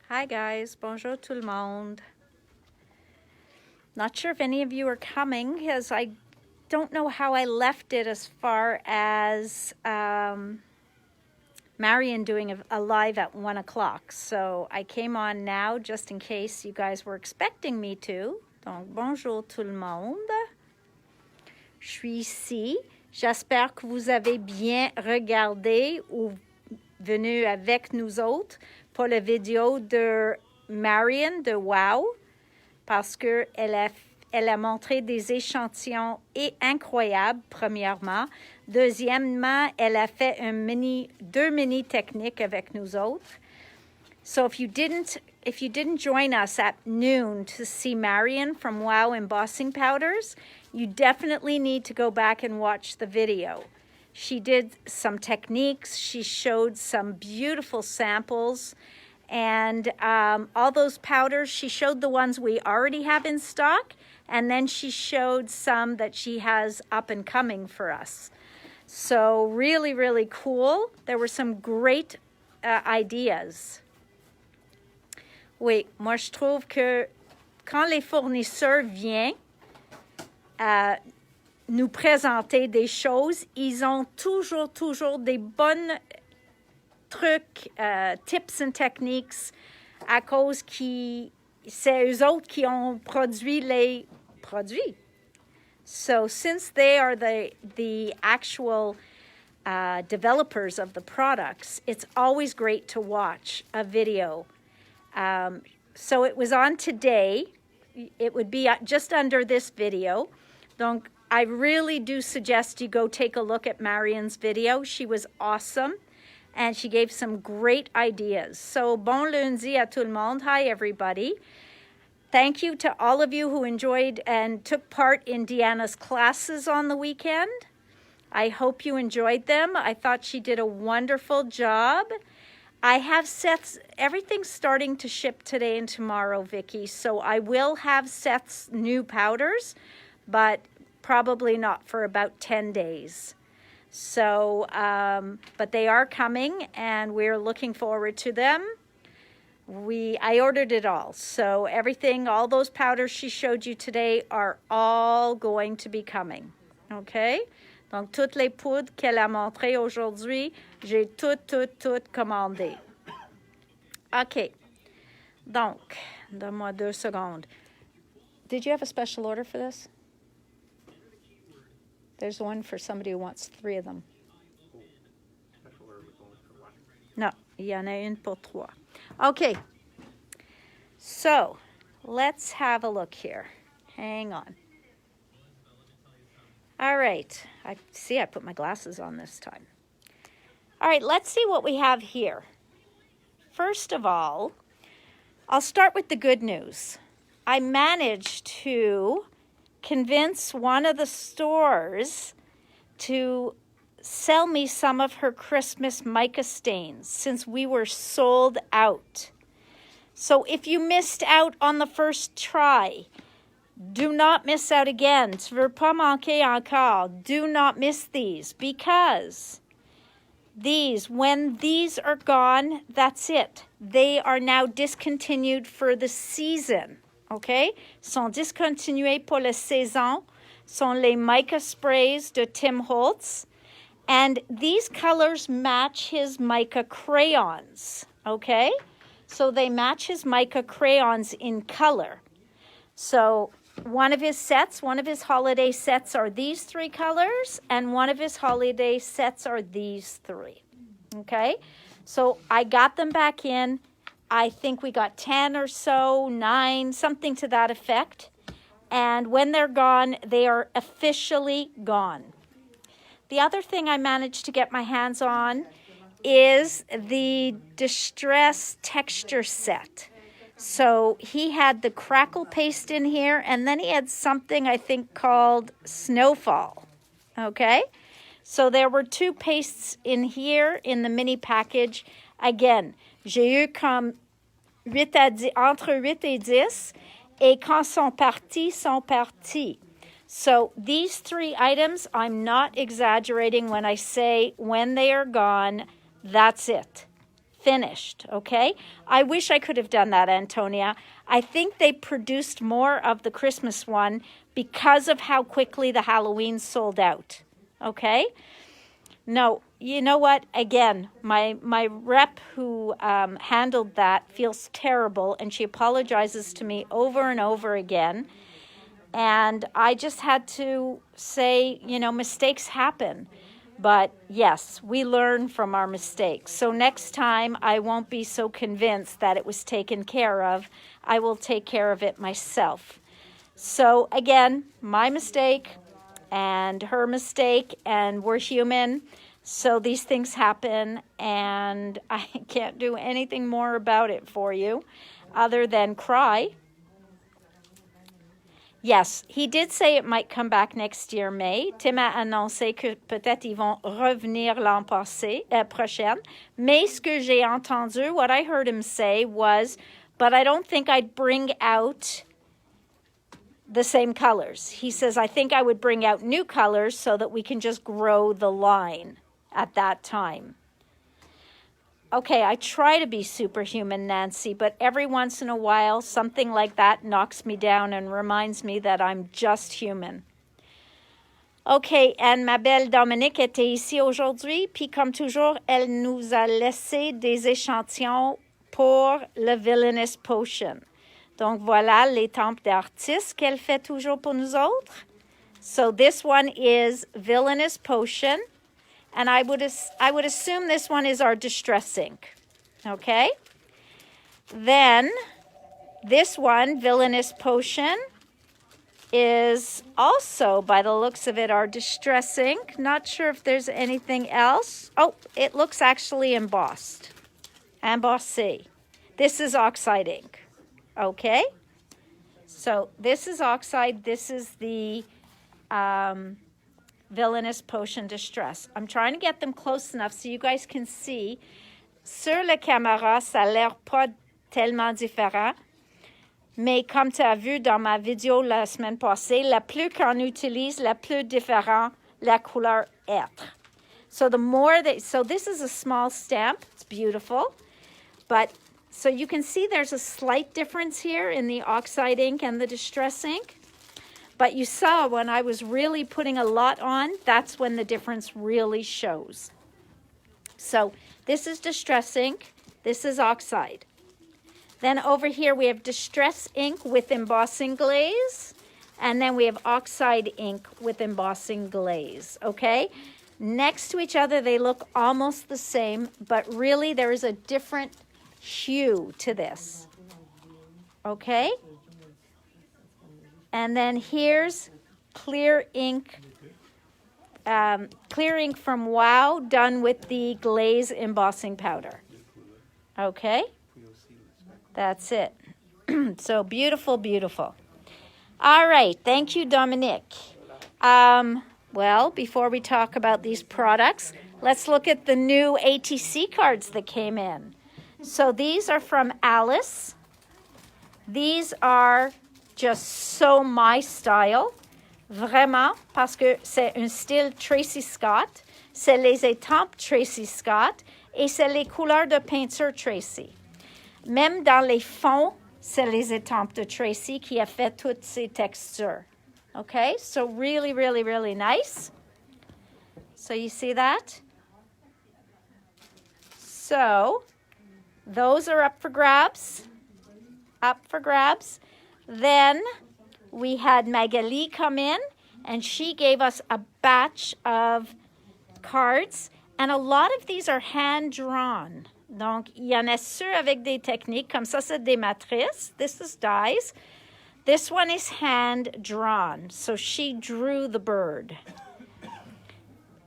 Hi guys, bonjour tout le monde. Not sure if any of you are coming because I don't know how I left it as far as Marion doing a live at 1 o'clock. So I came on now just in case you guys were expecting me to. Donc bonjour tout le monde. Je suis ici. J'espère que vous avez bien regardé ou venu avec nous autres pour la vidéo de Marion de Wow, parce qu'elle a montré des échantillons incroyables, premièrement. Deuxièmement, elle a fait deux mini techniques avec nous autres. So if you didn't join us at noon to see Marion from Wow Embossing Powders, you definitely need to go back and watch the video. She did some techniques. She showed some beautiful samples. And all those powders, she showed the ones we already have in stock. And then she showed some that she has up and coming for us. So really, really cool. There were some great ideas. Oui, moi je trouve que quand les fournisseurs viennent nous présenter des choses, ils ont toujours des bons trucs, tips and techniques à cause c'est eux autres qui ont produit les produits. So since they are the actual developers of the products, it's always great to watch a video. So it was on today. It would be just under this video. Donc, I really do suggest you go take a look at Marion's video. She was awesome, and she gave some great ideas. So, bon lundi à tout le monde. Hi, everybody. Thank you to all of you who enjoyed and took part in Deanna's classes on the weekend. I hope you enjoyed them. I thought she did a wonderful job. I have sets, everything's starting to ship today and tomorrow, Vicky, so I will have sets new powders, but probably not for about 10 days. So, but they are coming, and we're looking forward to them. I ordered it all, so everything, all those powders she showed you today are all going to be coming, okay? Donc, toutes les poudres qu'elle a montrées aujourd'hui, j'ai toutes commandées. OK. Donc, donne-moi 2 secondes. Did you have a special order for this? There's one for somebody who wants 3 of them. No, il y en a une pour 3. Okay. So, let's have a look here. Hang on. All right. I put my glasses on this time. All right, let's see what we have here. First of all, I'll start with the good news. I managed to convince one of the stores to sell me some of her Christmas mica stains since we were sold out. So if you missed out on the first try, do not miss out again. Tu veux pas manquer encore. Do not miss these because when these are gone, that's it. They are now discontinued for the season. Okay? Sont discontinués pour la saison. Sont les mica sprays de Tim Holtz. And these colors match his mica crayons. Okay? So they match his mica crayons in color. So one of his holiday sets are these 3 colors, and one of his holiday sets are these 3. Okay? So I got them back in. I think we got 10 or so, 9, something to that effect. And when they're gone, they are officially gone. The other thing I managed to get my hands on is the Distress Texture Set. So he had the crackle paste in here, and then he had something I think called Snowfall. Okay? So there were 2 pastes in here in the mini package. Again, j'ai eu comme entre 8 et 10, et quand sont partis. So these 3 items, I'm not exaggerating when I say when they are gone, that's it. finished, okay? I wish I could have done that, Antonia. I think they produced more of the Christmas one because of how quickly the Halloween sold out, okay? No, you know what? Again, my rep who handled that feels terrible, and she apologizes to me over and over again. And I just had to say, you know, mistakes happen. But yes, we learn from our mistakes. So next time, I won't be so convinced that it was taken care of. I will take care of it myself. So again, my mistake and her mistake, and we're human. So these things happen, and I can't do anything more about it for you other than cry. Yes, he did say it might come back next year, May. Tim a annoncé que peut-être ils vont revenir l'an passé, prochaine. Mais ce que j'ai entendu, what I heard him say was, but I don't think I'd bring out the same colors. He says, I think I would bring out new colors so that we can just grow the line at that time. Okay, I try to be superhuman, Nancy, but every once in a while, something like that knocks me down and reminds me that I'm just human. Okay, and ma belle Dominique était ici aujourd'hui, puis comme toujours, elle nous a laissé des échantillons pour le Villainous Potion. Donc voilà les tempes d'artistes qu'elle fait toujours pour nous autres. So this one is Villainous Potion. And I would assume this one is our distress ink, okay? Then this one, Villainous Potion, is also, by the looks of it, our distress ink. Not sure if there's anything else. Oh, it looks actually embossed. Embossé. This is oxide ink, okay? So this is oxide. This is the Villainous Potion Distress. I'm trying to get them close enough so you guys can see. Sur la caméra, ça a l'air pas tellement différent. Mais comme tu as vu dans ma vidéo la semaine passée, la plus qu'on utilise, la plus différent la couleur être. So the more that, so this is a small stamp. It's beautiful. But so you can see there's a slight difference here in the oxide ink and the distress ink. But you saw when I was really putting a lot on, that's when the difference really shows. So this is distress ink. This is oxide. Then over here we have distress ink with embossing glaze. And then we have oxide ink with embossing glaze, okay? Next to each other, they look almost the same, but really there is a different hue to this, okay? And then here's clear ink from Wow done with the glaze embossing powder. Okay? That's it. So beautiful, beautiful. All right. Thank you, Dominique. Well, before we talk about these products, let's look at the new ATC cards that came in. So these are from Alice. These are just so my style, vraiment, parce que c'est un style Tracy Scott, c'est les étampes Tracy Scott, et c'est les couleurs de peinture Tracy. Même dans les fonds, c'est les étampes de Tracy qui a fait toutes ces textures. Okay, so really, really, really nice. So you see that? So those are up for grabs. Up for grabs. Then we had Magali come in, and she gave us a batch of cards, and a lot of these are hand-drawn. Donc, il y en a ceux avec des techniques, comme ça, c'est des matrices. This is dies. This one is hand-drawn, so she drew the bird.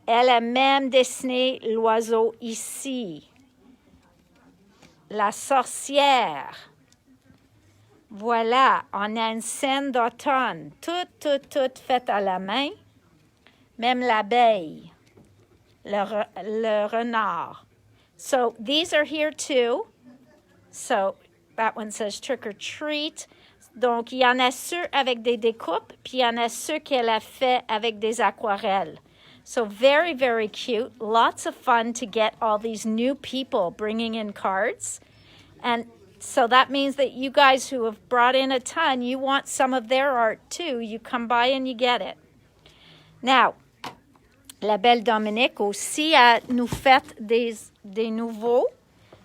Elle a même dessiné l'oiseau ici. La sorcière. Voilà, on a une scène d'automne, toute faite à la main. Même l'abeille, le renard. So these are here too. So that one says trick or treat. Donc, il y en a ceux avec des découpes, puis il y en a ceux qu'elle a fait avec des aquarelles. So very, very cute. Lots of fun to get all these new people bringing in cards. And so that means that you guys who have brought in a ton, you want some of their art too. You come by and you get it. Now, la belle Dominique aussi nous fait des nouveaux.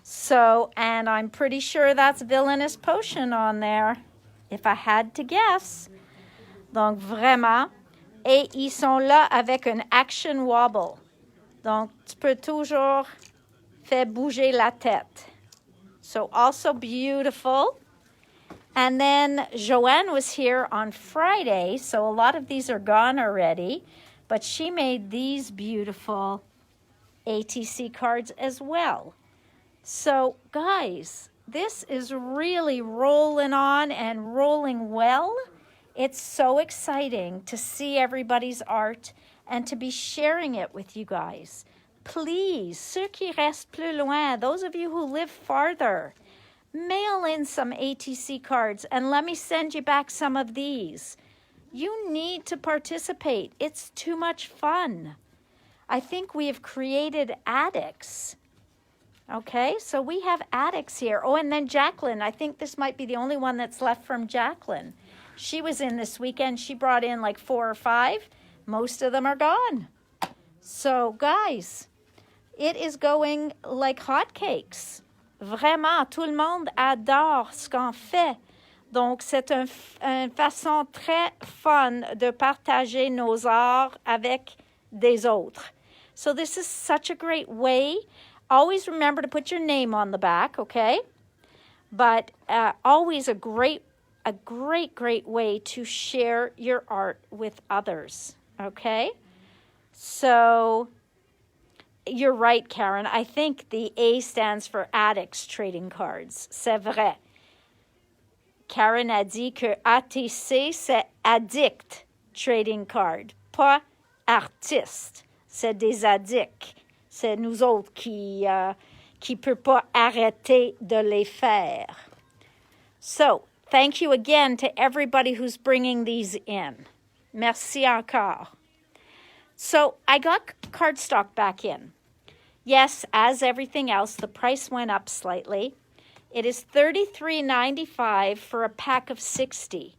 So, and I'm pretty sure that's Villainous Potion on there, if I had to guess. Donc, vraiment. Et ils sont là avec un action wobble. Donc, tu peux toujours faire bouger la tête. So, also beautiful. And then Joanne was here on Friday, so a lot of these are gone already. But she made these beautiful ATC cards as well. So, guys, this is really rolling on and rolling well. It's so exciting to see everybody's art and to be sharing it with you guys. Please, ceux qui restent plus loin, those of you who live farther, mail in some ATC cards and let me send you back some of these. You need to participate. It's too much fun. I think we have created addicts. Okay, so we have addicts here. Oh, and then Jacqueline. I think this might be the only one that's left from Jacqueline. She was in this weekend. She brought in like 4 or 5. Most of them are gone. So, guys, it is going like hotcakes. Vraiment, tout le monde adore ce qu'on fait. Donc, c'est une façon très fun de partager nos arts avec des autres. So this is such a great way. Always remember to put your name on the back, okay? But always a great way to share your art with others, okay? So you're right, Karen. I think the A stands for Addicts Trading Cards. C'est vrai. Karen a dit que ATC, c'est Addict Trading Card, pas artiste. C'est des addicts. C'est nous autres qui peut pas arrêter de les faire. So, thank you again to everybody who's bringing these in. Merci encore. So, I got Cardstock back in. Yes, as everything else, the price went up slightly. It is $33.95 for a pack of 60.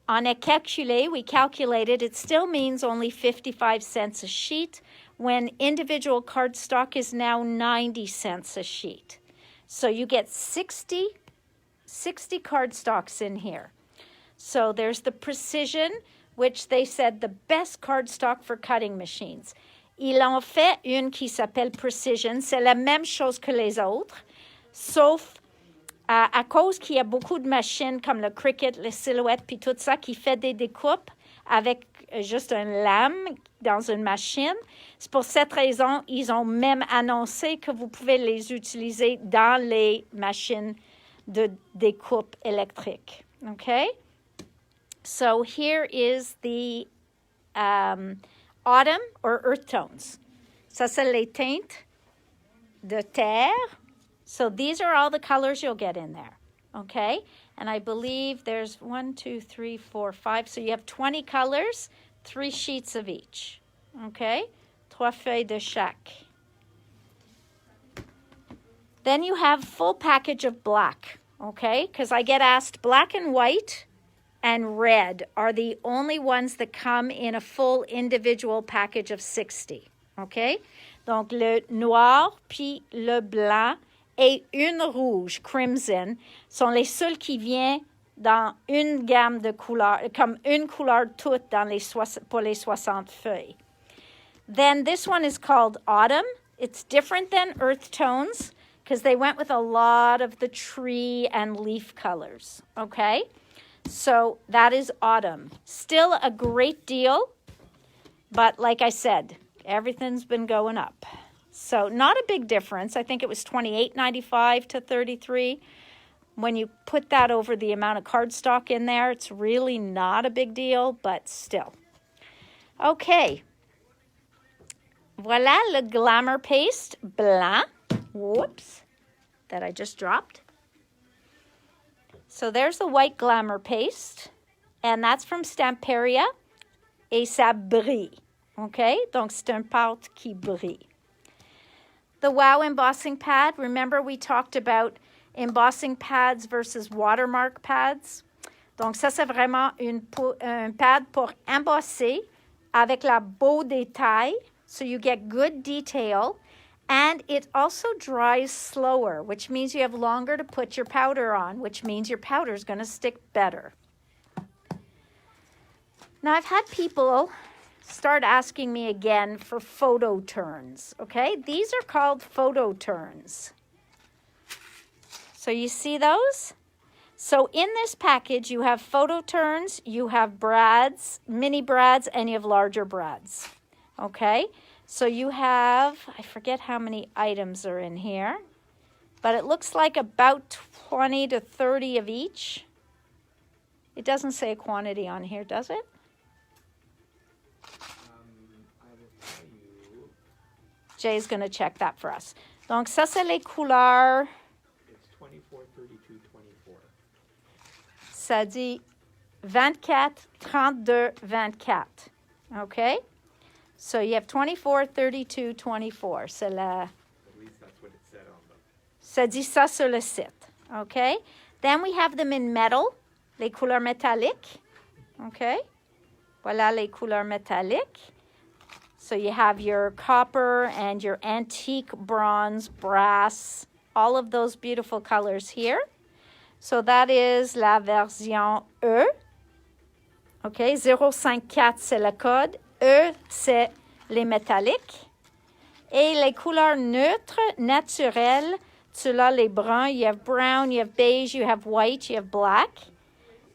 On a calculé, we calculated it still means only 55 cents a sheet, when individual cardstock is now 90 cents a sheet. So you get 60 cardstocks in here. So there's the Precision, which they said the best cardstock for cutting machines. Ils en fait une qui s'appelle Precision. C'est la même chose que les autres, sauf à cause qu'il y a beaucoup de machines comme le Cricut, les Silhouettes, puis tout ça, qui fait des découpes avec juste une lame dans une machine. C'est pour cette raison, ils ont même annoncé que vous pouvez les utiliser dans les machines de découpe électrique. Okay? So here is the autumn or earth tones. Ça, c'est les teintes de terre. So these are all the colors you'll get in there, okay? And I believe there's 1, 2, 3, 4, 5. So you have 20 colors, 3 sheets of each, okay? 3 feuilles de chaque. Then you have full package of black, okay? Because I get asked, black and white and red are the only ones that come in a full individual package of 60, okay? Donc le noir puis le blanc et une rouge, crimson, sont les seuls qui viennent dans une gamme de couleurs, comme une couleur toute dans les pour les 60 feuilles. Then this one is called Autumn. It's different than earth tones because they went with a lot of the tree and leaf colors, okay? So that is Autumn. Still a great deal, but like I said, everything's been going up. So not a big difference. I think it was $28.95 to $33. When you put that over the amount of cardstock in there, it's really not a big deal, but still. Okay. Voilà le Glamour Paste Blanc. Whoops. That I just dropped. So there's the white Glamour Paste. And that's from Stamperia. Et ça brille. Okay? Donc, c'est un pâte qui brille. The Wow embossing pad. Remember we talked about embossing pads versus watermark pads? Donc, ça, c'est vraiment un pad pour embosser avec la beau détail. So you get good detail. And it also dries slower, which means you have longer to put your powder on, which means your powder is going to stick better. Now, I've had people start asking me again for photo turns, okay? These are called photo turns. So you see those? So in this package, you have photo turns, you have brads, mini brads, and you have larger brads, okay? So you have, I forget how many items are in here, but it looks like about 20 to 30 of each. It doesn't say a quantity on here, does it? Jay's going to check that for us. Donc, ça, c'est les couleurs. It's 24, 32, 24. Ça dit 24, 32, 24. Okay? So you have 24, 32, 24. C'est la... At least that's what it said on the... Ça dit ça sur le site. Okay? Then we have them in metal, les couleurs métalliques. Okay? Voilà les couleurs métalliques. So you have your copper and your antique bronze, brass, all of those beautiful colors here. So that is la version E. Okay, 054 c'est le code. E c'est les métalliques. Et les couleurs neutres, naturelles, tu as les bruns. You have brown, you have beige, you have white, you have black.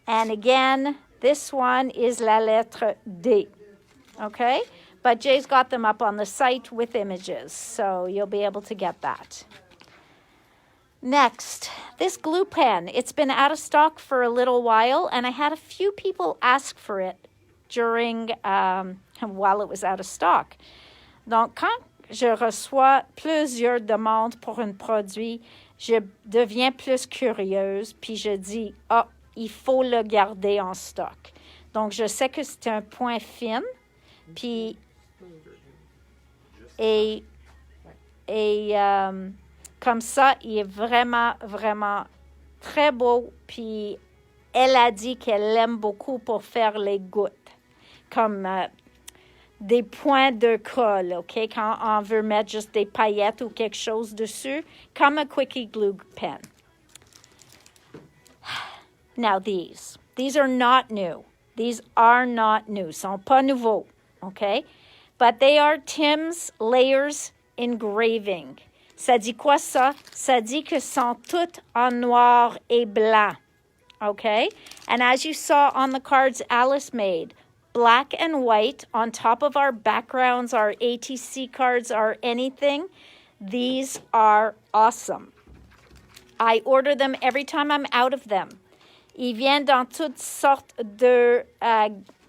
And again, this one is la lettre D. Okay? But Jay's got them up on the site with images, so you'll be able to get that. Next, this glue pen. It's been out of stock for a little while, and I had a few people ask for it during, while it was out of stock. Donc, quand je reçois plusieurs demandes pour un produit, je deviens plus curieuse, puis je dis, ah, il faut le garder en stock. Donc, je sais que c'est un point fin, puis... Et comme ça, il est vraiment, vraiment très beau. Puis, elle a dit qu'elle l'aime beaucoup pour faire les gouttes, comme des points de colle, OK? Quand on veut mettre juste des paillettes ou quelque chose dessus, comme un quickie glue pen. Now, these are not new. These are not new. Sont pas nouveaux, OK? But they are Tim's Layers Engraving. Ça dit quoi ça? Ça dit que sont toutes en noir et blanc. Okay? And as you saw on the cards Alice made, black and white on top of our backgrounds, our ATC cards, our anything, these are awesome. I order them every time I'm out of them. Ils viennent dans toutes sortes de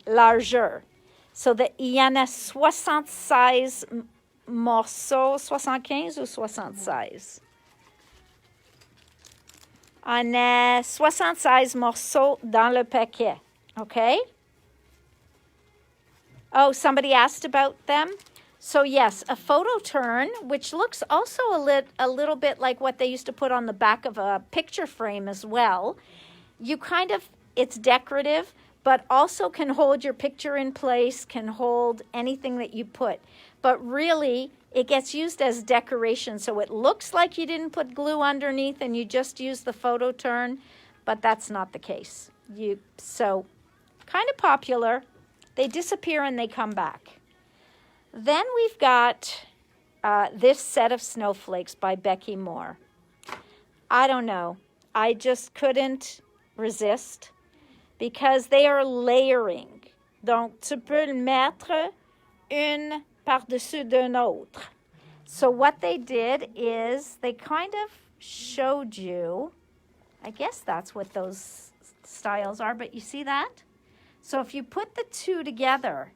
largeur. So il y en a 76 morceaux, 75 ou 76? On a 76 morceaux dans le paquet, okay? Oh, somebody asked about them? So yes, a photo turn, which looks also a little bit like what they used to put on the back of a picture frame as well. You kind of, it's decorative, but also can hold your picture in place, can hold anything that you put. But really, it gets used as decoration, so it looks like you didn't put glue underneath and you just used the photo turn, but that's not the case. So, kind of popular. They disappear and they come back. Then we've got this set of snowflakes by Becky Moore. I don't know. I just couldn't resist. Because they are layering. Donc, tu peux le mettre une par-dessus d'une autre. So what they did is they kind of showed you, I guess that's what those styles are, but you see that? So if you put the two together,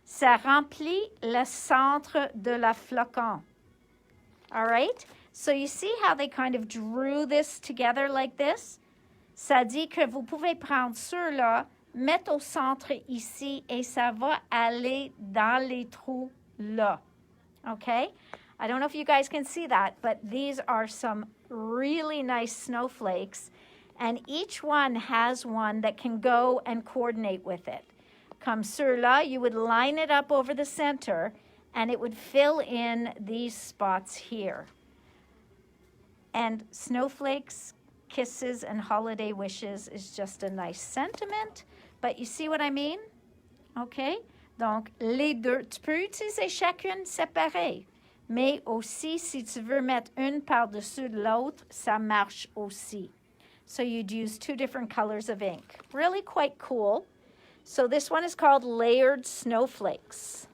ça remplit le centre de la flocon. All right? So you see how they kind of drew this together like this? Ça dit que vous pouvez prendre ceux-là, mettre au centre ici et ça va aller dans les trous là. Okay? I don't know if you guys can see that, but these are some really nice snowflakes, and each one has one that can go and coordinate with it. Comme ceux-là, you would line it up over the center, and it would fill in these spots here. And snowflakes, kisses, and holiday wishes is just a nice sentiment. But you see what I mean? OK? Donc, les deux, tu peux utiliser chacune séparée. Mais aussi, si tu veux mettre une par-dessus l'autre, ça marche aussi. So you'd use two different colors of ink. Really quite cool. So this one is called Layered Snowflakes.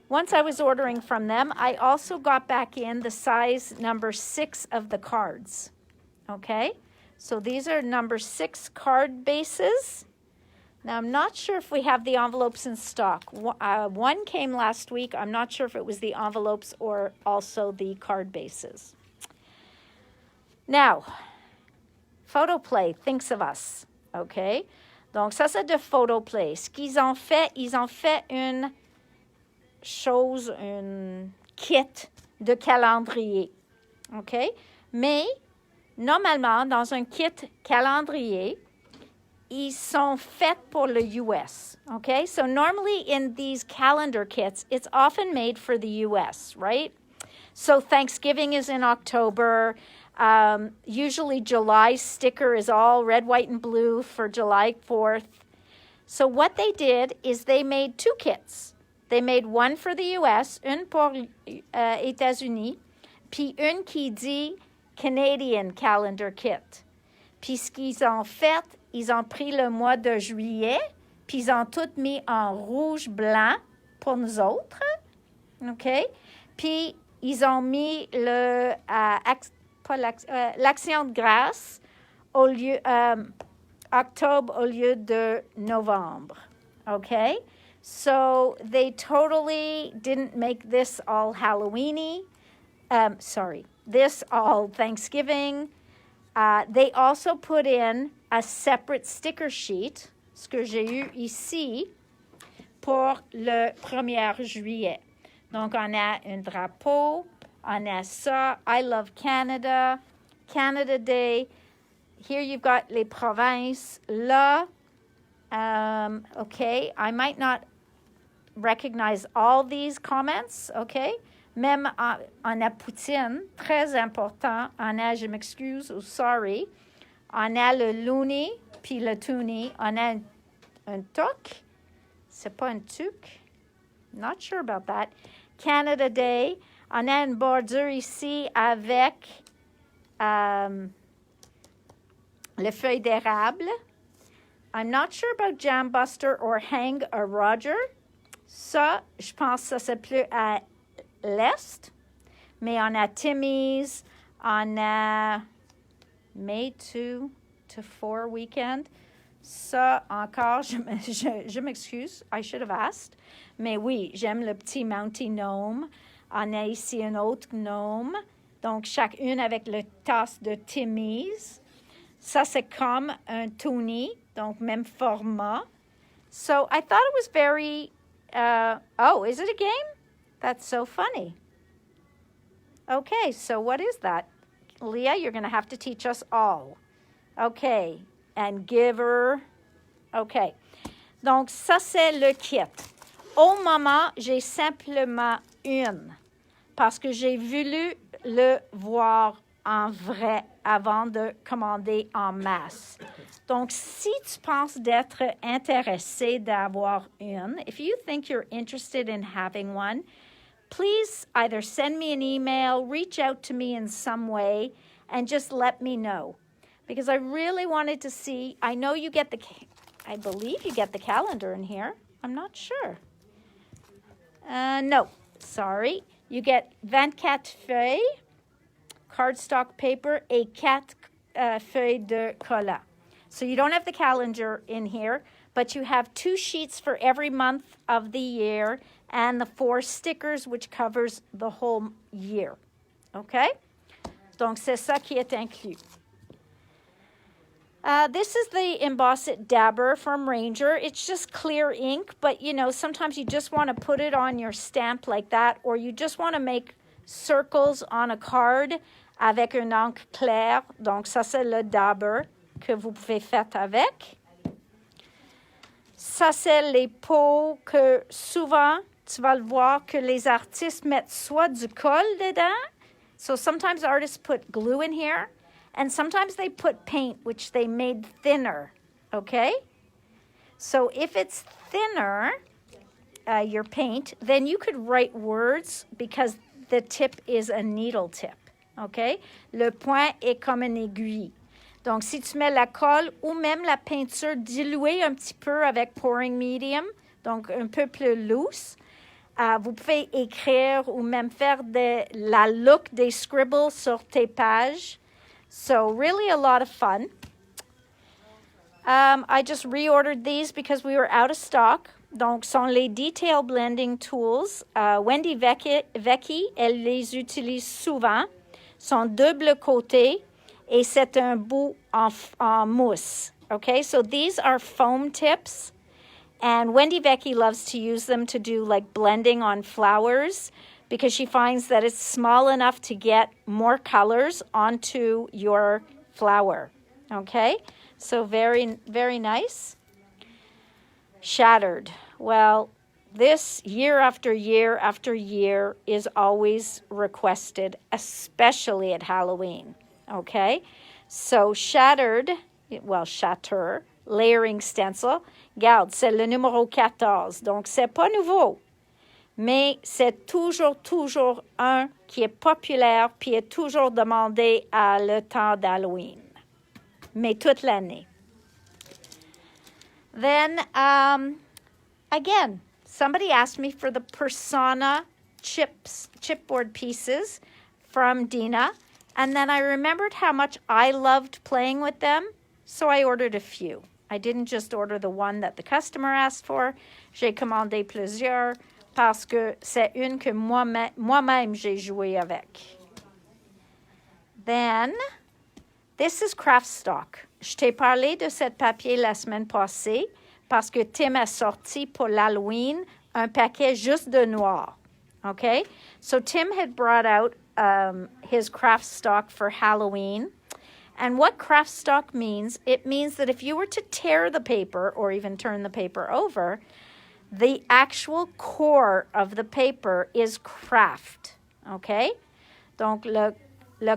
Once I was ordering from them, I also got back in the size number 6 of the cards. Okay? So these are number 6 card bases. Now, I'm not sure if we have the envelopes in stock. One came last week. I'm not sure if it was the envelopes or also the card bases. Now, Photoplay thinks of us. Okay? Donc, ça, c'est de Photoplay. Ce qu'ils ont fait, ils ont fait une chose, un kit de calendrier. OK? Mais, normalement, dans un kit calendrier, ils sont faits pour le US. Okay? So, normally in these calendar kits, it's often made for the US, right? So, Thanksgiving is in October. Usually July sticker is all red, white, and blue for July 4th. So what they did is they made 2 kits. They made one for the US, une pour États-Unis, puis une qui dit Canadian Calendar Kit. Puis ce qu'ils ont fait, ils ont pris le mois de juillet, puis ils ont tout mis en rouge-blanc pour nous autres. OK? Puis ils ont mis le... l'action de grâce au lieu octobre au lieu de novembre. Okay? So they totally didn't make this all Halloweeny. This all Thanksgiving. They also put in a separate sticker sheet, ce que j'ai eu ici, pour le 1er juillet. Donc, on a un drapeau. On a ça, I love Canada, Canada Day. Here you've got les provinces. Là, okay, I might not recognize all these comments, okay? Même on a Poutine, très important. On a, je m'excuse, ou sorry. On a le loony, puis le toonie. On a un toque. C'est pas un tuque. Not sure about that. Canada Day. On a une bordure ici avec les feuilles d'érable. I'm not sure about Jam Buster or Hang a Roger. Ça, je pense que ça c'est plus à l'est. Mais on a Timmy's, on a May 2 to 4 weekend. Ça, encore, je m'excuse, I should have asked. Mais oui, j'aime le petit Mountie Gnome. On a ici un autre gnome. Donc, chacune avec le tasse de Timmy's. Ça, c'est comme un toonie, donc même format. So, I thought it was very... oh, is it a game? That's so funny. Okay, so what is that? Leah, you're going to have to teach us all. Okay, and giver. Okay. Donc, ça, c'est le kit. Au moment, j'ai simplement une parce que j'ai voulu le voir en vrai avant de commander en masse. Donc, si tu penses d'être intéressé d'avoir une, if you think you're interested in having one, please either send me an email, reach out to me in some way, and just let me know. Because I really wanted to see, I know you get I believe you get the calendar in here. I'm not sure. No, sorry. You get 24 feuilles, cardstock paper, et 4 feuilles de colla. So you don't have the calendar in here, but you have 2 sheets for every month of the year and the 4 stickers, which covers the whole year. OK? Donc, c'est ça qui est inclus. This is the Emboss It Dabber from Ranger. It's just clear ink, but you know, sometimes you just want to put it on your stamp like that, or you just want to make circles on a card avec une encre claire. Donc, ça, c'est le Dabber que vous pouvez faire avec. Ça, c'est les pots que souvent, tu vas le voir que les artistes mettent soit du colle dedans. So sometimes artists put glue in here, and sometimes they put paint, which they made thinner, okay? So if it's thinner, your paint, then you could write words because the tip is a needle tip, okay? Le point est comme une aiguille. Donc, si tu mets la colle ou même la peinture diluée un petit peu avec pouring medium, donc un peu plus loose, vous pouvez écrire ou même faire la look des scribbles sur tes pages. So, really a lot of fun. I just reordered these because we were out of stock. Donc, sont les Detail Blending Tools. Wendy Vecchi, elle les utilise souvent. Sont double côté et c'est un bout en mousse. Okay, so these are foam tips. And Wendy Vecchi loves to use them to do like blending on flowers because she finds that it's small enough to get more colors onto your flower. Okay, so very, very nice. Shattered. Well, this year after year after year is always requested, especially at Halloween. Okay, so Shattered, well, Shatter, layering stencil. Regarde, c'est le numéro 14, donc c'est pas nouveau. Mais c'est toujours un qui est populaire puis est toujours demandé à le temps d'Halloween. Mais toute l'année. Then, again, somebody asked me for the Persona chipboard pieces from Dina. And then I remembered how much I loved playing with them, so I ordered a few. I didn't just order the one that the customer asked for. J'ai commandé plusieurs parce que c'est une que moi-même j'ai joué avec. Then, this is Cardstock. Je t'ai parlé de cette papier la semaine passée parce que Tim a sorti pour l'Halloween un paquet juste de noir. Okay? So Tim had brought out his Cardstock for Halloween. And what Cardstock means, it means that if you were to tear the paper or even turn the paper over, the actual core of the paper is craft. Okay? Donc, le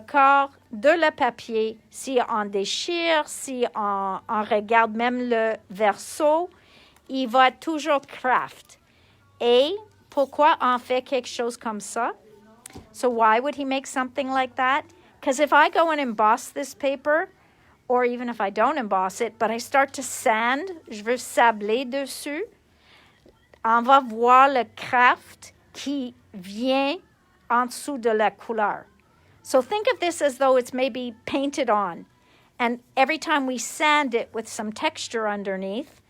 corps de le papier, si on déchire, si on regarde même le verso, il va être toujours craft. Et pourquoi on fait quelque chose comme ça? So why would he make something like that? Because if I go and emboss this paper, or even if I don't emboss it, but I start to sand, je veux sabler dessus, on va voir le craft qui vient en dessous de la couleur. So think of this as though it's maybe painted on. And every time we sand it with some texture underneath,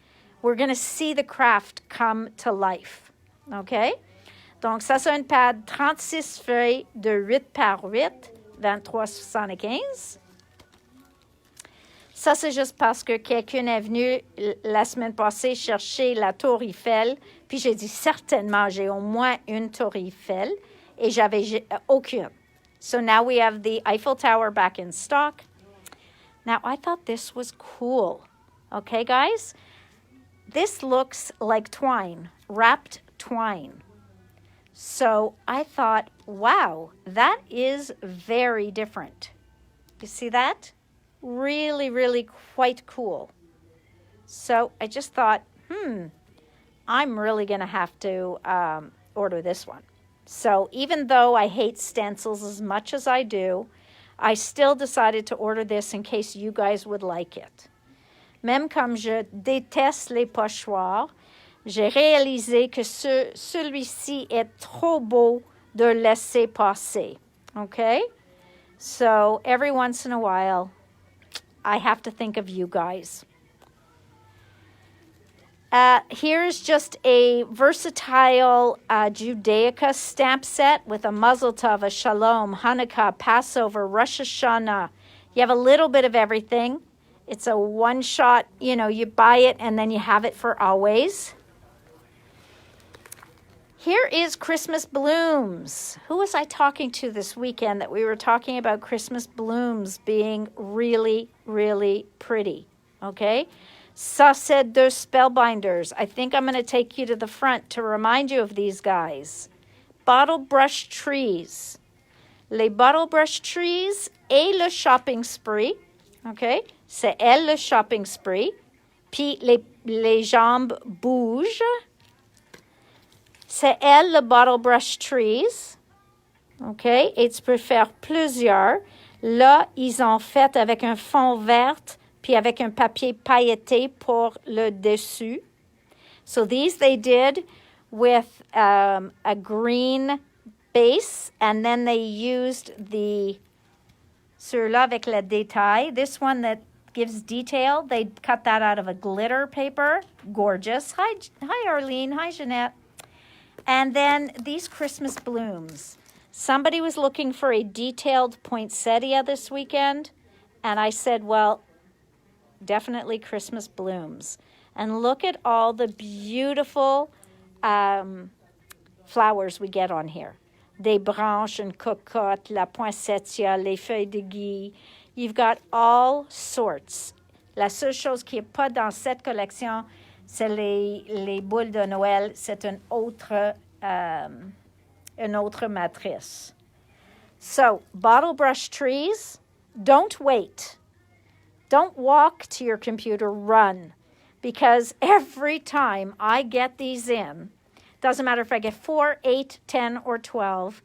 we're going to see the craft come to life. Okay? Donc, ça, c'est un pad 36 feuilles de 8 par 8. 23,75. Ça, c'est juste parce que quelqu'un est venu la semaine passée chercher la tour Eiffel, puis j'ai dit certainement, j'ai au moins une tour Eiffel, et j'avais aucune. So now we have the Eiffel Tower back in stock. Now, I thought this was cool. Okay, guys? This looks like twine, wrapped twine. So I thought, wow, that is very different. You see that? Really, really quite cool. So I just thought, I'm really going to have to order this one. So even though I hate stencils as much as I do, I still decided to order this in case you guys would like it. Même comme je déteste les pochoirs, j'ai réalisé que celui-ci est trop beau de laisser passer. Okay? So every once in a while, I have to think of you guys. Here's just a versatile Judaica stamp set with a Mazel Tov, a Shalom, Hanukkah, Passover, Rosh Hashanah. You have a little bit of everything. It's a one-shot, you know, you buy it and then you have it for always. Here is Christmas blooms. Who was I talking to this weekend that we were talking about Christmas blooms being really, really pretty? Okay. Ça, c'est deux spellbinders. I think I'm going to take you to the front to remind you of these guys. Bottle brush trees. Les bottle brush trees et le shopping spree. Okay. C'est elle le shopping spree. Puis les jambes bougent. C'est elle le bottle brush trees. OK? Et tu peux faire plusieurs. Là, ils ont fait avec un fond vert puis avec un papier pailleté pour le dessus. So these they did with a green base, and then they used the ceux-là avec le détail. This one that gives detail, they cut that out of a glitter paper. Gorgeous. Hi, Arlene. Hi, Jeanette. And then these Christmas blooms. Somebody was looking for a detailed poinsettia this weekend, and I said, well, definitely Christmas blooms. And look at all the beautiful flowers we get on here. Des branches, une cocotte, la poinsettia, les feuilles de gui. You've got all sorts. La seule chose qui n'est pas dans cette collection, c'est les boules de Noël. C'est une autre matrice. So, bottle brush trees, don't wait. Don't walk to your computer, run. Because every time I get these in, doesn't matter if I get 4, 8, 10, or 12,